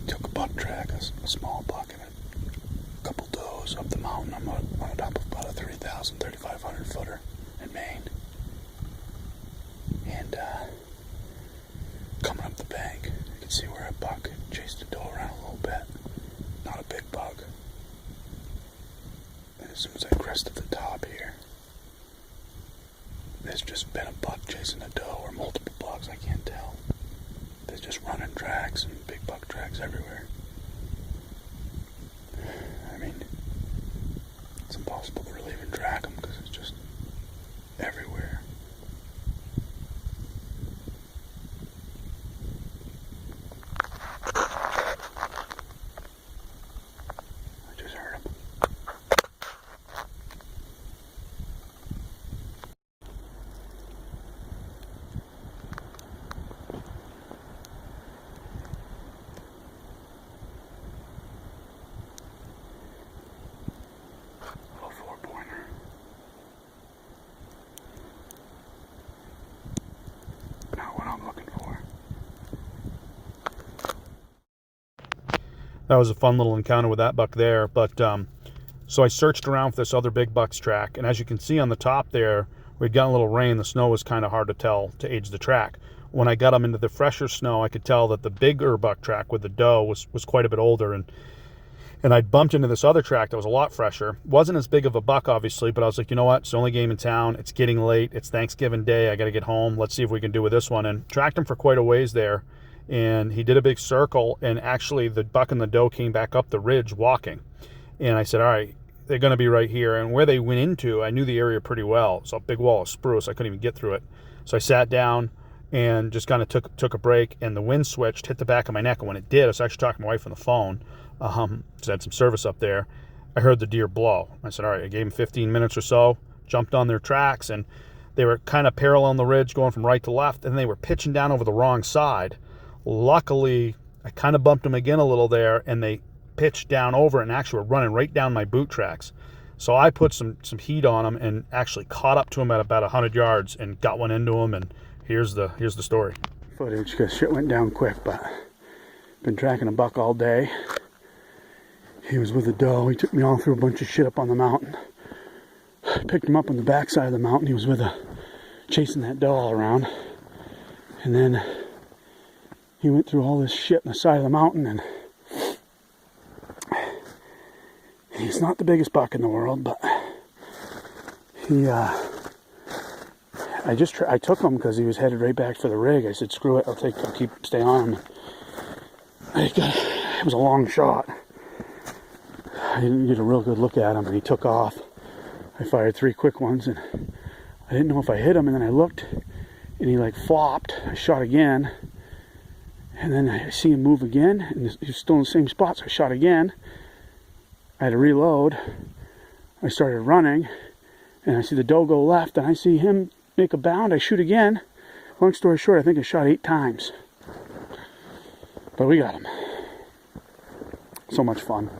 took a buck track, a small buck, and a couple does up the mountain. I'm on top of about a 3,500 footer in Maine. And coming up the bank, you can see where a buck chased a doe around a little bit. Not a big buck. And as soon as I crested the top here, there's just been a buck chasing a doe, or multiple bucks, I can't tell. There's just running tracks and big buck tracks everywhere. I mean, it's impossible to really even track them because it's just everywhere. I just heard them. That was a fun little encounter with that buck there. But so I searched around for this other big buck's track, and as you can see on the top there, we'd gotten a little rain. The snow was kind of hard to tell to age the track. When I got them into the fresher snow, I could tell that the bigger buck track with the doe was quite a bit older, and I'd bumped into this other track that was a lot fresher. Wasn't as big of a buck, obviously, but I was like, you know what? It's the only game in town. It's getting late. It's Thanksgiving Day. I got to get home. Let's see if we can do with this one. And tracked him for quite a ways there. And he did a big circle, and actually the buck and the doe came back up the ridge walking. And I said, all right, they're going to be right here. And where they went into, I knew the area pretty well. It's a big wall of spruce. I couldn't even get through it. So I sat down and just kind of took a break, and the wind switched, hit the back of my neck. And when it did, I was actually talking to my wife on the phone. So I had some service up there. I heard the deer blow. I said, all right, I gave them 15 minutes or so, jumped on their tracks, and they were kind of parallel on the ridge going from right to left, and they were pitching down over the wrong side. Luckily, I kind of bumped them again a little there, and they pitched down over and actually were running right down my boot tracks. So I put some heat on them and actually caught up to them at about 100 yards and got one into them, and here's the story. Footage, because shit went down quick, but been tracking a buck all day. He was with a doe. He took me all through a bunch of shit up on the mountain. Picked him up on the backside of the mountain. He was with chasing that doe all around. And then he went through all this shit on the side of the mountain, and he's not the biggest buck in the world, but I took him because he was headed right back for the rig. I said, screw it, I'll stay on him. It was a long shot. I didn't get a real good look at him, and he took off. I fired 3 quick ones, and I didn't know if I hit him, and then I looked, and he like flopped. I shot again, and then I see him move again, and he was still in the same spot, so I shot again. I had to reload. I started running, and I see the doe go left, and I see him make a bound. I shoot again. Long story short, I think I shot 8 times. But we got him. So much fun.